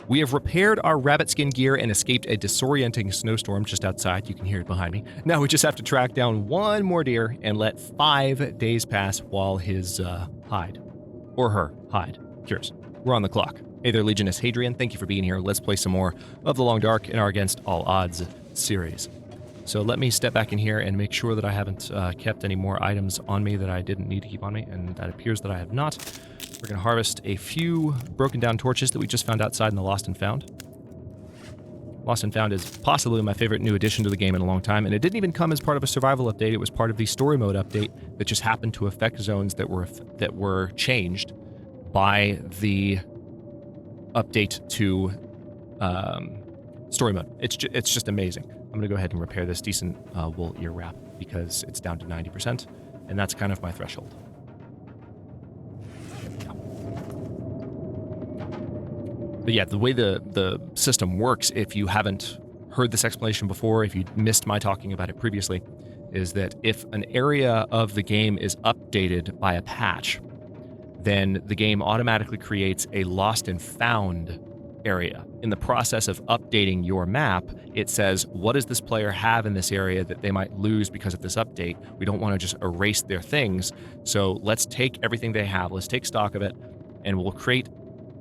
We have repaired our rabbit skin gear and escaped a disorienting snowstorm just outside. You can hear it behind me. Now we just have to track down one more deer and let 5 days pass while his hide, or her hide, cures. We're on the clock. Hey there, Legionist Hadrian. Thank you for being here. Let's play some more of The Long Dark in our Against All Odds series. So let me step back in here and make sure that I haven't kept any more items on me that I didn't need to keep on me, and that appears that I have not. We're going to harvest a few broken down torches that we just found outside in the Lost and Found. Lost and Found is possibly my favorite new addition to the game in a long time, and it didn't even come as part of a survival update. It was part of the story mode update that just happened to affect zones that were changed by the update to story mode. It's just amazing. I'm going to go ahead and repair this decent wool ear wrap because it's down to 90%, and that's kind of my threshold. But yeah, the way the system works, if you haven't heard this explanation before, if you missed my talking about it previously, is that if an area of the game is updated by a patch, then the game automatically creates a Lost and Found area. In the process of updating your map, it says, what does this player have in this area that they might lose because of this update? We don't want to just erase their things, so let's take everything they have, let's take stock of it, and we'll create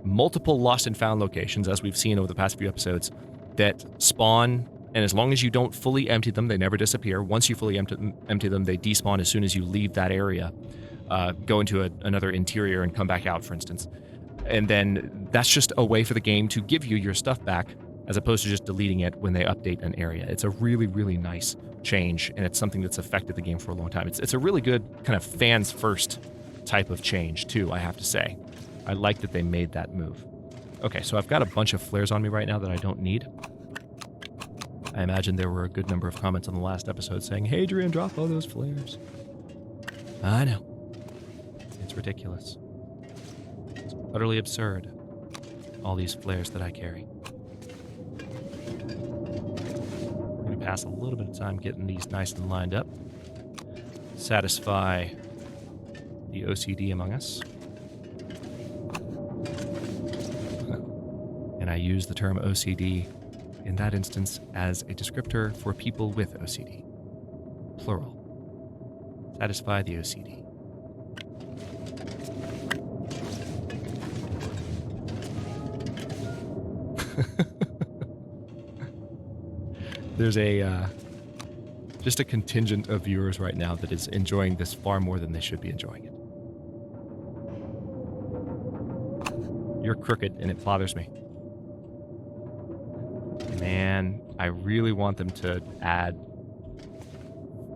multiple Lost and Found locations, as we've seen over the past few episodes, that spawn, and as long as you don't fully empty them, they never disappear. Once you fully empty them, they despawn as soon as you leave that area. Go into another interior and come back out, for instance. And then that's just a way for the game to give you your stuff back, as opposed to just deleting it when they update an area. It's a really, really nice change, and it's something that's affected the game for a long time. It's a really good kind of fans-first type of change, too, I have to say. I like that they made that move. Okay, so I've got a bunch of flares on me right now that I don't need. I imagine there were a good number of comments on the last episode saying, "Hey, Hadrian, drop all those flares." I know. It's ridiculous. It's utterly absurd, all these flares that I carry. We're going to pass a little bit of time getting these nice and lined up. Satisfy the OCD among us. And I use the term OCD in that instance as a descriptor for people with OCD. Plural. Satisfy the OCD. There's just a contingent of viewers right now that is enjoying this far more than they should be enjoying it. You're crooked and it bothers me. Man, I really want them to add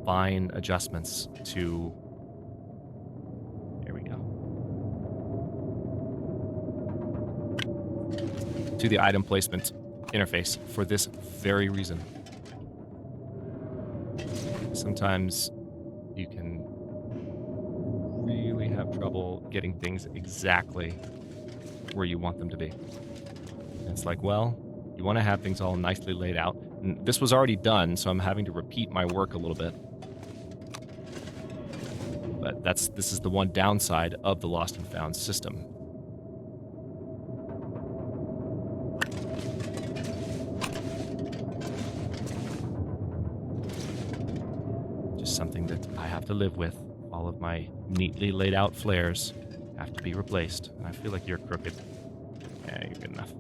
fine adjustments to... There we go. To the item placement interface for this very reason. Sometimes you can really have trouble getting things exactly where you want them to be. And it's like, well, you want to have things all nicely laid out. And this was already done, so I'm having to repeat my work a little bit. But this is the one downside of the Lost and Found system. Just something that I have to live with. All of my neatly laid out flares have to be replaced. And I feel like you're crooked. Yeah, you're good enough.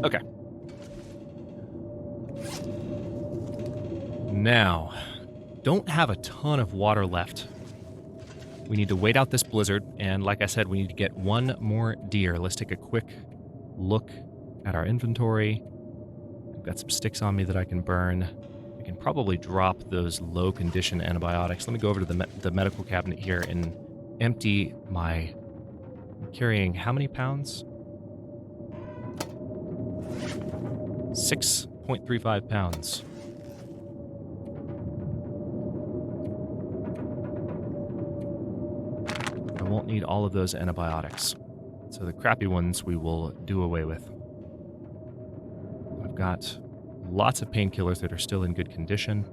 Okay. Now, don't have a ton of water left. We need to wait out this blizzard, and like I said, we need to get one more deer. Let's take a quick look at our inventory. I've got some sticks on me that I can burn. I can probably drop those low-condition antibiotics. Let me go over to the medical cabinet here and empty my... I'm carrying how many pounds? 6.35 pounds. I won't need all of those antibiotics. So the crappy ones we will do away with. I've got lots of painkillers that are still in good condition.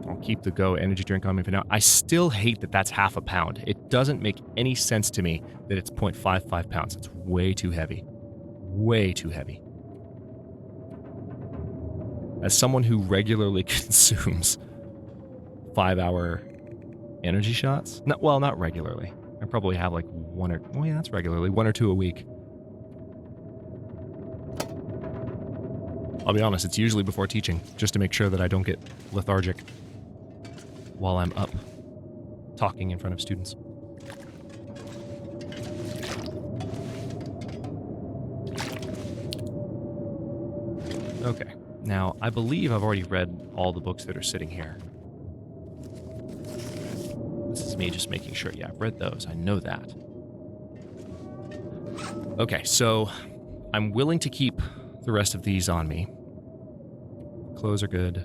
I'll keep the Go energy drink on me for now. I still hate that that's half a pound. It doesn't make any sense to me that it's 0.55 pounds. It's way too heavy. Way too heavy. As someone who regularly consumes 5-hour energy shots, not regularly. I probably have like that's regularly, 1 or 2 a week. I'll be honest, it's usually before teaching, just to make sure that I don't get lethargic while I'm up talking in front of students. Okay, now I believe I've already read all the books that are sitting here. This is me just making sure. Yeah, I've read those. I know that. Okay, so I'm willing to keep the rest of these on me. Clothes are good.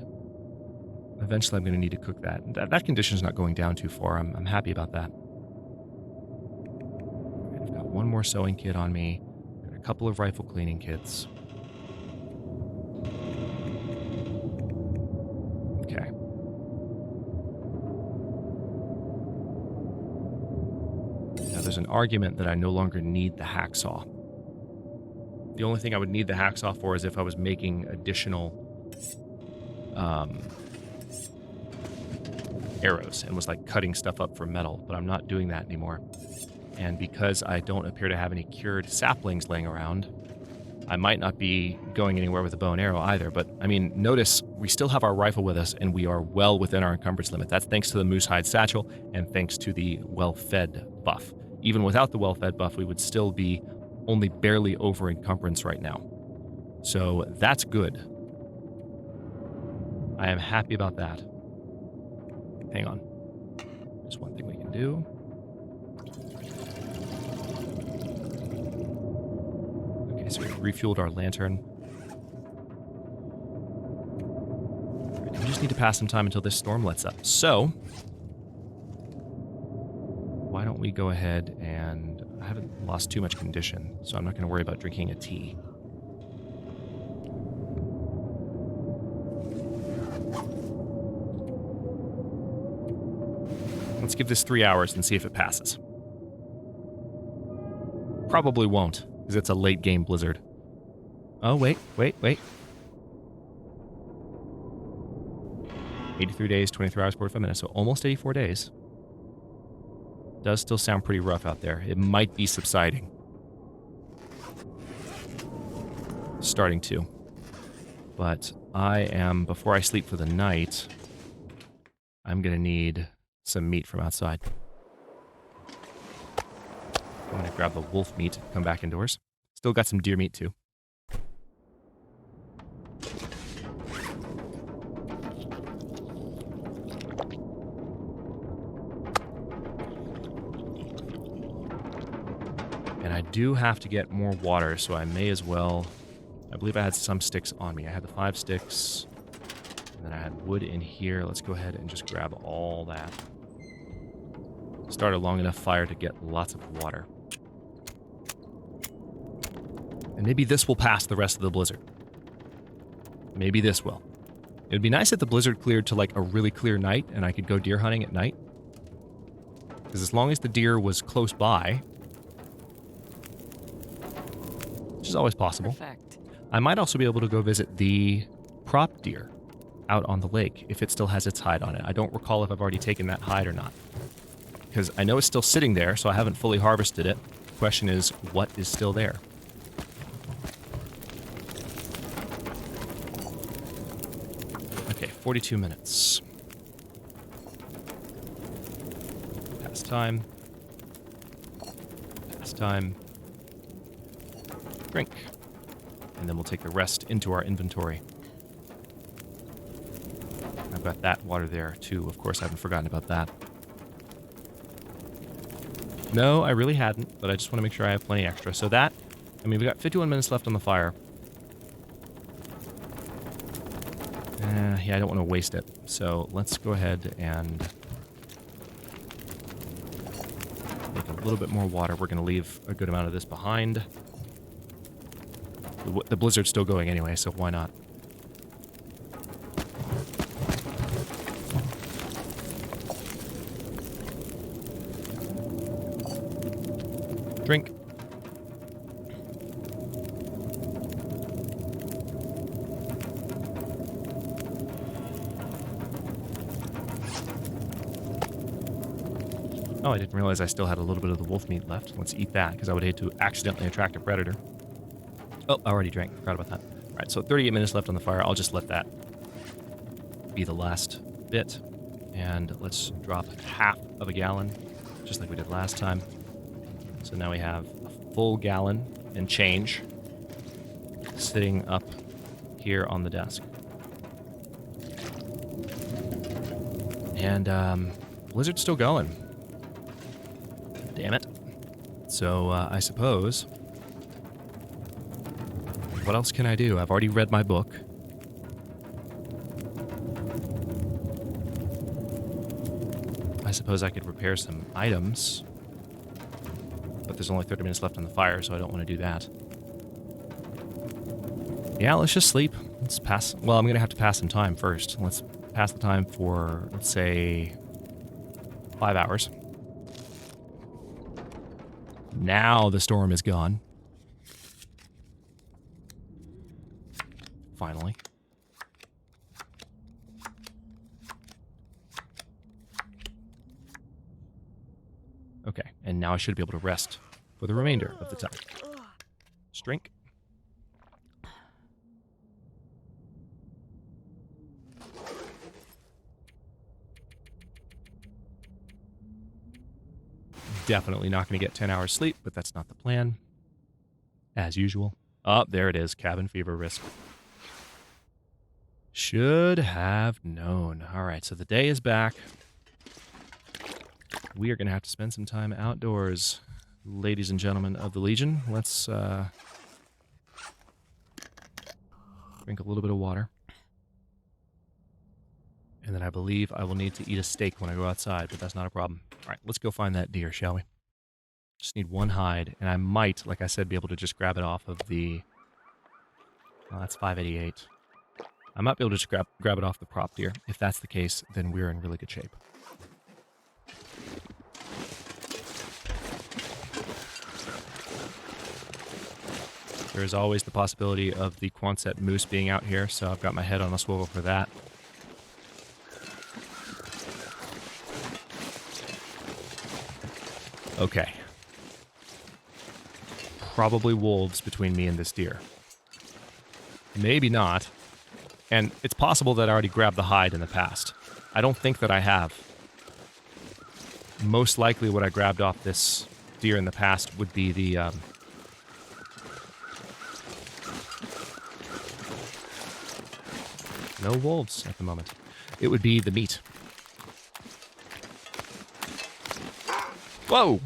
Eventually I'm going to need to cook that. That condition's not going down too far. I'm happy about that. I've got one more sewing kit on me. Got a couple of rifle cleaning kits. Okay. Now there's an argument that I no longer need the hacksaw. The only thing I would need the hacksaw for is if I was making additional arrows and was like cutting stuff up for metal, but I'm not doing that anymore. And because I don't appear to have any cured saplings laying around, I might not be going anywhere with a bow and arrow either. But I mean, notice we still have our rifle with us and we are well within our encumbrance limit. That's thanks to the moose hide satchel and thanks to the well-fed buff. Even without the well-fed buff, we would still be only barely over encumbrance right now. So that's good. I am happy about that. Hang on. There's one thing we can do. Okay, so we've refueled our lantern. We just need to pass some time until this storm lets up. So, why don't we go ahead and... I haven't lost too much condition, so I'm not going to worry about drinking a tea. Let's give this 3 hours and see if it passes. Probably won't, because it's a late game blizzard. Oh, wait. 83 days, 23 hours, 45 minutes, so almost 84 days. Does still sound pretty rough out there. It might be subsiding. Starting to. But before I sleep for the night, I'm going to need some meat from outside. I'm going to grab the wolf meat and come back indoors. Still got some deer meat too. And I do have to get more water, so I may as well... I believe I had some sticks on me. I had the 5 sticks, and then I had wood in here. Let's go ahead and just grab all that. Start a long enough fire to get lots of water. And maybe this will pass the rest of the blizzard. Maybe this will. It would be nice if the blizzard cleared to like a really clear night and I could go deer hunting at night. Because as long as the deer was close by, which is always possible, Perfect. I might also be able to go visit the prop deer out on the lake if it still has its hide on it. I don't recall if I've already taken that hide or not. Because I know it's still sitting there, so I haven't fully harvested it. The question is, what is still there? Okay, 42 minutes. Pass time. Pass time. Drink. And then we'll take the rest into our inventory. I've got that water there, too. Of course, I haven't forgotten about that. No, I really hadn't, but I just want to make sure I have plenty extra. So that, I mean, we got 51 minutes left on the fire. Yeah, I don't want to waste it. So let's go ahead and make a little bit more water. We're going to leave a good amount of this behind. The blizzard's still going anyway, so why not? Drink. Oh, I didn't realize I still had a little bit of the wolf meat left. Let's eat that, because I would hate to accidentally attract a predator. Oh, I already drank. Forgot about that. All right, so 38 minutes left on the fire. I'll just let that be the last bit. And let's drop half of a gallon, just like we did last time. So now we have a full gallon and change sitting up here on the desk. And blizzard's still going. Damn it. So I suppose, what else can I do? I've already read my book. I suppose I could repair some items, but there's only 30 minutes left on the fire, so I don't want to do that. Yeah, let's just sleep. Let's pass. Well, I'm going to have to pass some time first. Let's pass the time for, let's say, 5 hours. Now the storm is gone. Finally. Okay, and now I should be able to rest for the remainder of the time. Just drink. Definitely not going to get 10 hours sleep, but that's not the plan. As usual. Oh, there it is. Cabin fever risk. Should have known. All right, so the day is back. We are going to have to spend some time outdoors, ladies and gentlemen of the Legion. Let's drink a little bit of water. And then I believe I will need to eat a steak when I go outside, but that's not a problem. All right, let's go find that deer, shall we? Just need one hide, and I might, like I said, be able to just grab it off of the... Well, that's 588. I might be able to just grab it off the prop deer. If that's the case, then we're in really good shape. There is always the possibility of the Quonset moose being out here, so I've got my head on a swivel for that. Okay. Probably wolves between me and this deer. Maybe not. And it's possible that I already grabbed the hide in the past. I don't think that I have. Most likely what I grabbed off this deer in the past would be the... No wolves at the moment. It would be the meat. Whoa!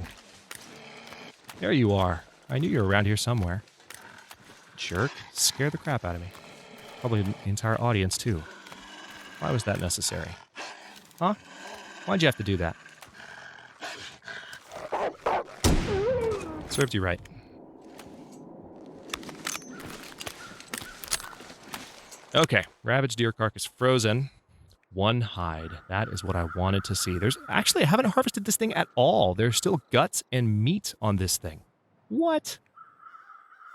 There you are. I knew you were around here somewhere. Jerk. Scared the crap out of me. Probably the entire audience, too. Why was that necessary? Huh? Why'd you have to do that? Served you right. Okay. Ravaged deer carcass frozen. One hide. That is what I wanted to see. Actually, I haven't harvested this thing at all. There's still guts and meat on this thing. What?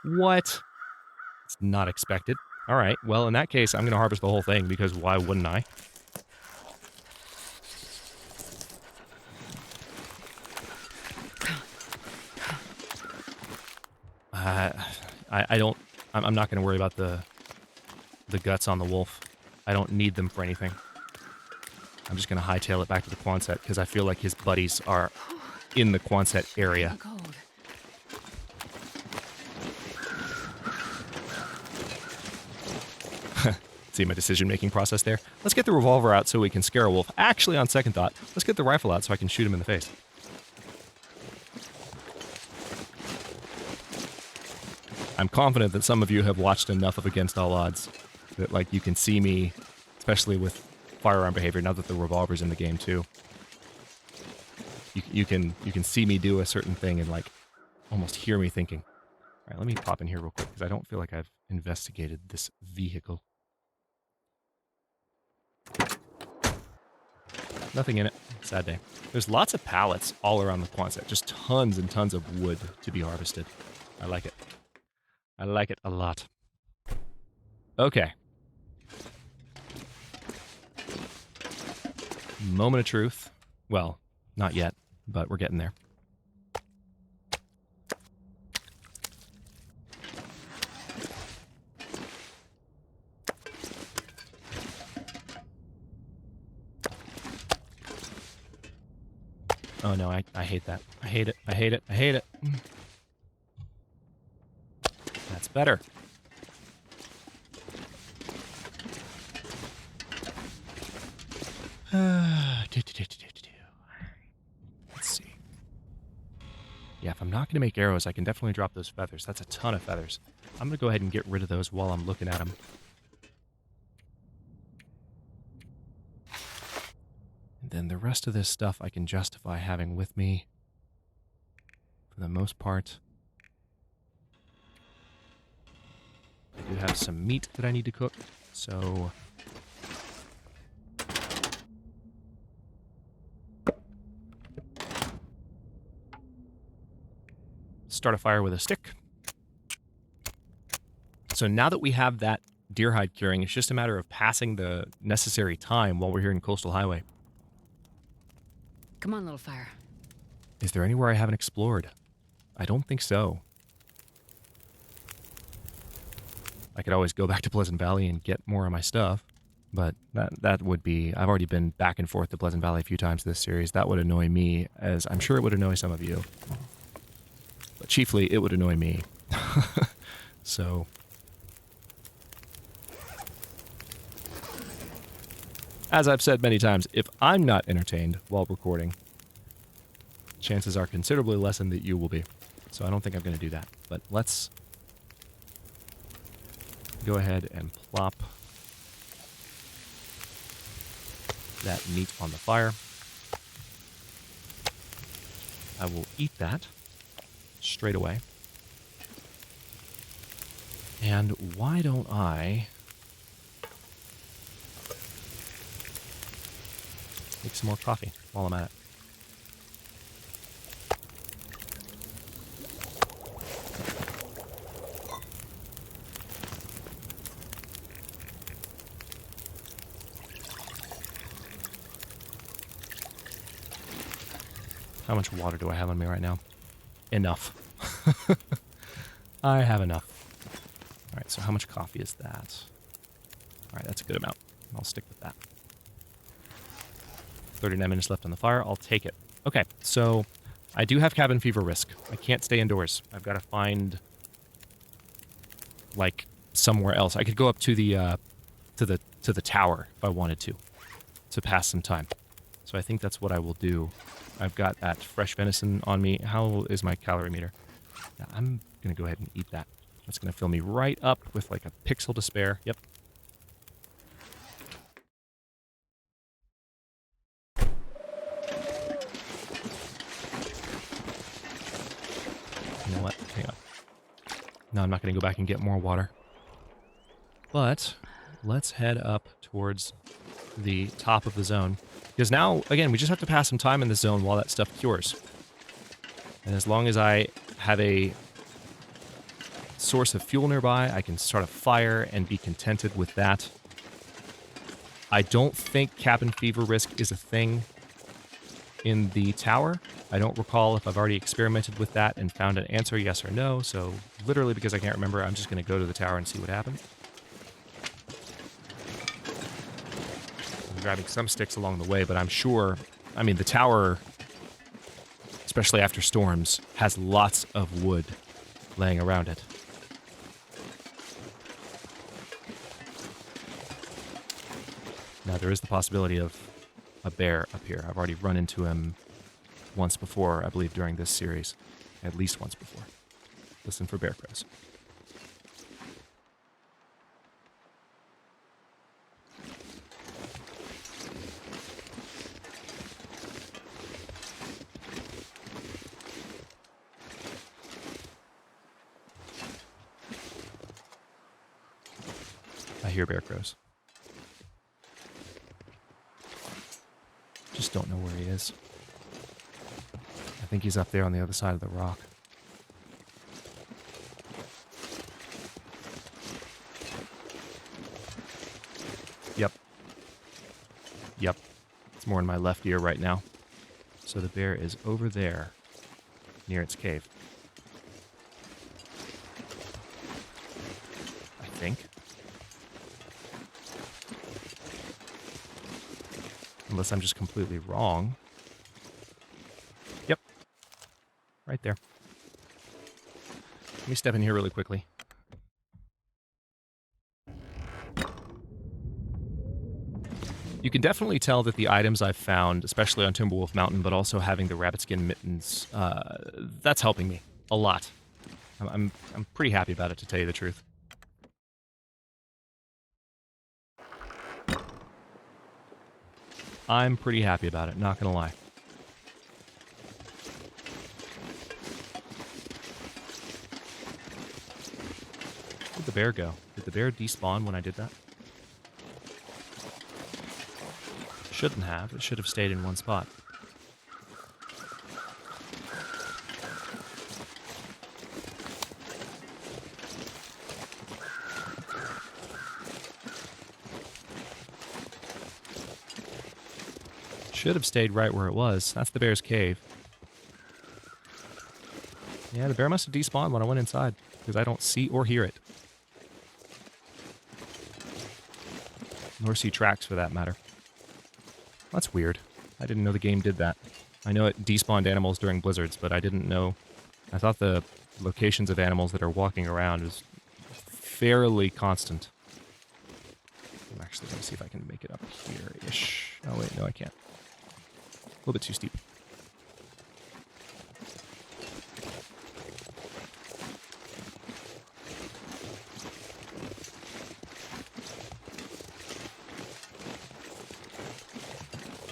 What? It's not expected. All right. Well, in that case, I'm going to harvest the whole thing because why wouldn't I? I'm not going to worry about the guts on the wolf. I don't need them for anything. I'm just going to hightail it back to the Quonset because I feel like his buddies are in the Quonset area. See my decision-making process there? Let's get the revolver out so we can scare a wolf. Actually, on second thought, let's get the rifle out so I can shoot him in the face. I'm confident that some of you have watched enough of Against All Odds that, like, you can see me, especially with firearm behavior, now that the revolver's in the game, too. You can see me do a certain thing and, like, almost hear me thinking. All right, let me pop in here real quick, because I don't feel like I've investigated this vehicle. Nothing in it. Sad day. There's lots of pallets all around the Quonset. Just tons and tons of wood to be harvested. I like it. I like it a lot. Okay. Moment of truth. Well, not yet, but we're getting there. Oh no, I hate that. I hate it. I hate it. I hate it. That's better. Let's see. Yeah, if I'm not going to make arrows, I can definitely drop those feathers. That's a ton of feathers. I'm going to go ahead and get rid of those while I'm looking at them. And then the rest of this stuff I can justify having with me for the most part. I do have some meat that I need to cook, so... Start a fire with a stick. So now that we have that deer hide curing, it's just a matter of passing the necessary time while we're here in Coastal Highway. Come on, little fire. Is there anywhere I haven't explored? I don't think so. I could always go back to Pleasant Valley and get more of my stuff, but that would be... I've already been back and forth to Pleasant Valley a few times this series. That would annoy me, as I'm sure it would annoy some of you. But chiefly, it would annoy me. So... As I've said many times, if I'm not entertained while recording, chances are considerably lessened that you will be. So I don't think I'm going to do that. But let's go ahead and plop that meat on the fire. I will eat that straight away. And why don't I make some more coffee while I'm at it? How much water do I have on me right now? Enough. I have enough. All right, so how much coffee is that? All right, that's a good amount. I'll stick with that. 39 minutes left on the fire. I'll take it. Okay, so I do have cabin fever risk. I can't stay indoors. I've got to find, like, somewhere else. I could go up to the tower if I wanted to pass some time. So I think that's what I will do. I've got that fresh venison on me. How is my calorie meter? Yeah, I'm going to go ahead and eat that. That's going to fill me right up with like a pixel to spare. Yep. You know what? Hang on. No, I'm not going to go back and get more water. But let's head up towards the top of the zone. Because now, again, we just have to pass some time in the zone while that stuff cures. And as long as I have a source of fuel nearby, I can start a fire and be contented with that. I don't think cabin fever risk is a thing in the tower. I don't recall if I've already experimented with that and found an answer, yes or no. So literally because I can't remember, I'm just going to go to the tower and see what happens. I'm grabbing some sticks along the way, but I'm sure, I mean, the tower, especially after storms, has lots of wood laying around it. Now, there is the possibility of a bear up here. I've already run into him once before, I believe, during this series. At least once before. Listen for bear crows. I hear bear crows. just don't know where he is. I think he's up there on the other side of the rock. Yep. Yep. It's more in my left ear right now. So the bear is over there, near its cave. I think. Unless I'm just completely wrong. Yep. Right there. Let me step in here really quickly. You can definitely tell that the items I've found, especially on Timberwolf Mountain, but also having the rabbit skin mittens, that's helping me a lot. I'm pretty happy about it, to tell you the truth. I'm pretty happy about it, not gonna lie. Where'd the bear go? Did the bear despawn when I did that? Shouldn't have. It should have stayed in one spot. Should have stayed right where it was. That's the bear's cave. Yeah, the bear must have despawned when I went inside, because I don't see or hear it. Nor see tracks, for that matter. That's weird. I didn't know the game did that. I know it despawned animals during blizzards, but I didn't know... I thought the locations of animals that are walking around is fairly constant. I'm actually going to see if I can make it up here-ish. Oh, wait, no, I can't. A little bit too steep.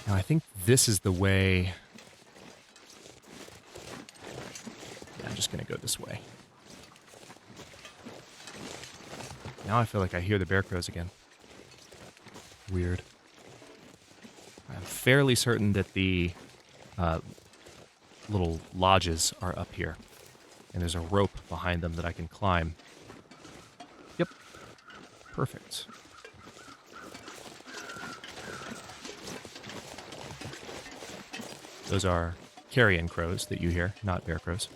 Now, I think this is the way... Yeah, I'm just going to go this way. Now I feel like I hear the bear crows again. Weird. I'm fairly certain that the little lodges are up here. And there's a rope behind them that I can climb. Yep. Perfect. Those are carrion crows that you hear, not bear crows.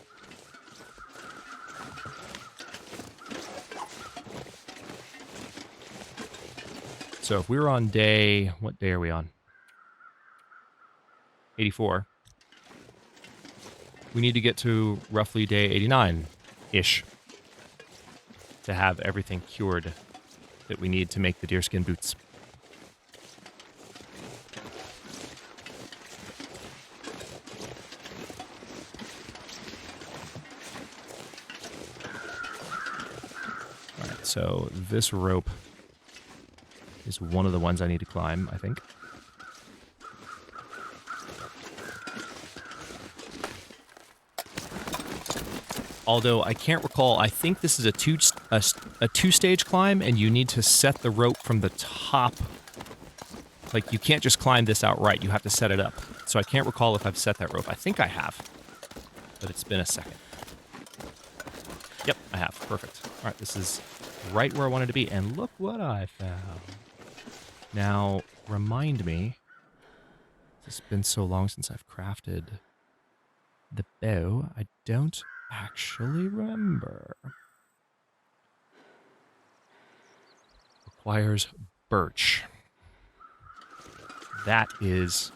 So if we're on day... What day are we on? 84. We need to get to roughly day 89-ish to have everything cured that we need to make the deerskin boots. Alright, so this rope is one of the ones I need to climb, I think. Although I can't recall, I think this is a two-stage climb, and you need to set the rope from the top. Like, you can't just climb this outright, you have to set it up. So I can't recall if I've set that rope. I think I have, but it's been a second. Yep, I have. Perfect. All right, this is right where I wanted to be, and look what I found. Now, remind me, it's been so long since I've crafted the bow, I don't actually remember. Requires birch. That is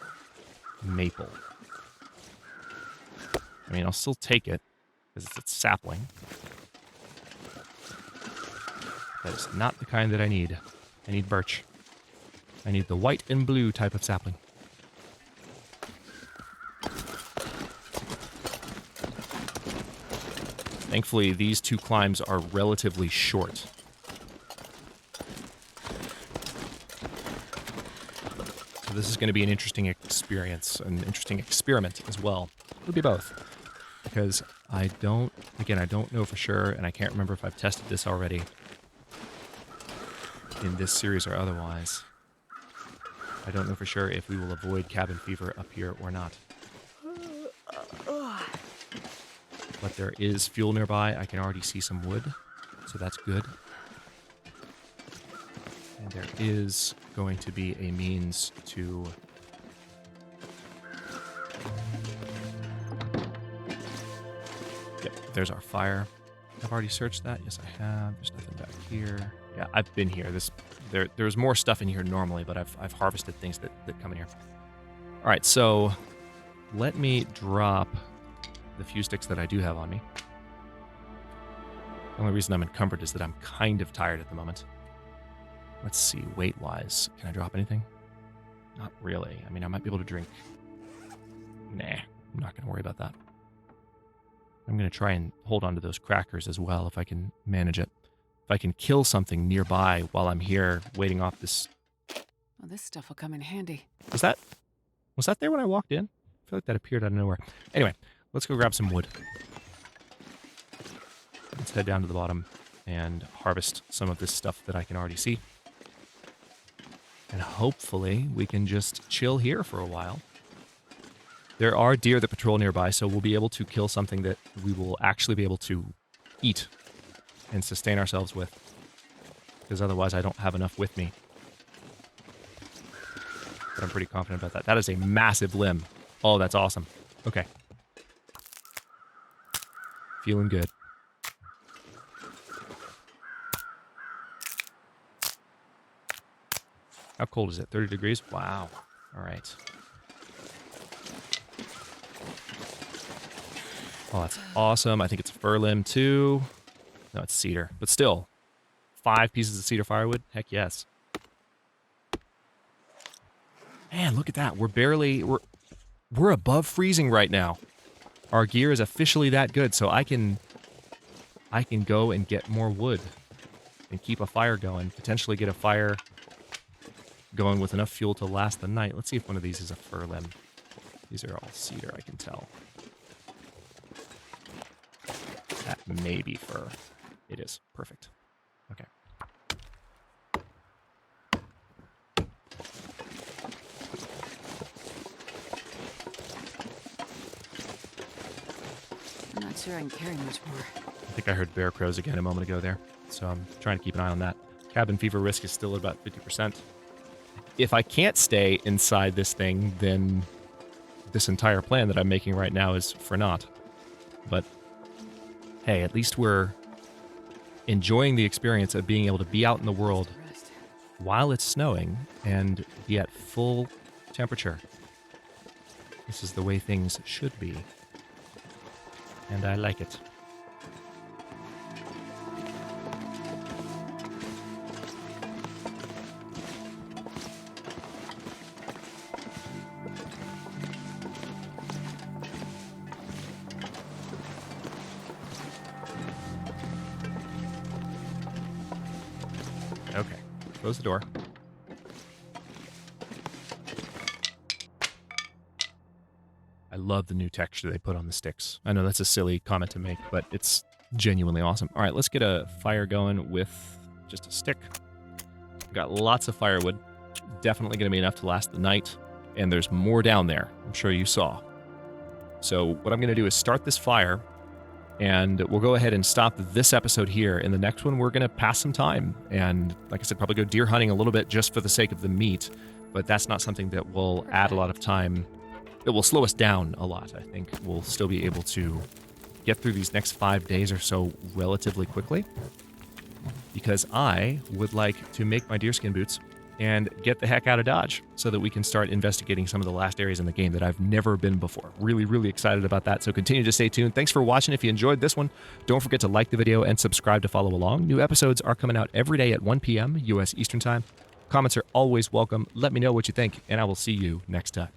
maple. I mean, I'll still take it, because it's a sapling. That is not the kind that I need. I need birch. I need the white and blue type of sapling. Thankfully, these two climbs are relatively short. So this is going to be an interesting experience, an interesting experiment as well. It'll be both. Because I don't know for sure, and I can't remember if I've tested this already in this series or otherwise. I don't know for sure if we will avoid cabin fever up here or not. But there is fuel nearby. I can already see some wood, so that's good. And there is going to be a means to... Yep, there's our fire. I've already searched that. Yes, I have. There's nothing back here. Yeah, I've been here. There's more stuff in here normally, but I've harvested things that come in here. All right, so let me drop the few sticks that I do have on me. The only reason I'm encumbered is that I'm kind of tired at the moment. Let's see, weight-wise, can I drop anything? Not really. I mean, I might be able to drink. Nah, I'm not going to worry about that. I'm going to try and hold on to those crackers as well if I can manage it. If I can kill something nearby while I'm here waiting off this... Well, this stuff will come in handy. Was that there when I walked in? I feel like that appeared out of nowhere. Anyway, let's go grab some wood. Let's head down to the bottom and harvest some of this stuff that I can already see. And hopefully we can just chill here for a while. There are deer that patrol nearby, so we'll be able to kill something that we will actually be able to eat and sustain ourselves with. Because otherwise I don't have enough with me. But I'm pretty confident about that. That is a massive limb. Oh, that's awesome. Okay. Feeling good. How cold is it? 30 degrees? Wow. All right. Oh, that's awesome. I think it's a fir limb too. No, it's cedar. But still, 5 pieces of cedar firewood? Heck yes. Man, look at that. We're above freezing right now. Our gear is officially that good, so I can go and get more wood and keep a fire going. Potentially get a fire going with enough fuel to last the night. Let's see if one of these is a fir limb. These are all cedar, I can tell. That may be fir. It is. Perfect. Okay. I'm not sure I can carry much more. I think I heard bear crows again a moment ago there, so I'm trying to keep an eye on that. Cabin fever risk is still at about 50%. If I can't stay inside this thing, then this entire plan that I'm making right now is for naught. But hey, at least we're enjoying the experience of being able to be out in the world while it's snowing and be at full temperature. This is the way things should be. And I like it. Okay, close the door. I love the new texture they put on the sticks. I know that's a silly comment to make, but it's genuinely awesome. All right, let's get a fire going with just a stick. We've got lots of firewood. Definitely going to be enough to last the night. And there's more down there. I'm sure you saw. So what I'm going to do is start this fire, and we'll go ahead and stop this episode here. In the next one, we're going to pass some time. And like I said, probably go deer hunting a little bit just for the sake of the meat. But that's not something that will add a lot of time. It will slow us down a lot. I think we'll still be able to get through these next 5 days or so relatively quickly. Because I would like to make my deerskin boots and get the heck out of Dodge so that we can start investigating some of the last areas in the game that I've never been before. Really, really excited about that. So continue to stay tuned. Thanks for watching. If you enjoyed this one, don't forget to like the video and subscribe to follow along. New episodes are coming out every day at 1 p.m. U.S. Eastern Time. Comments are always welcome. Let me know what you think, and I will see you next time.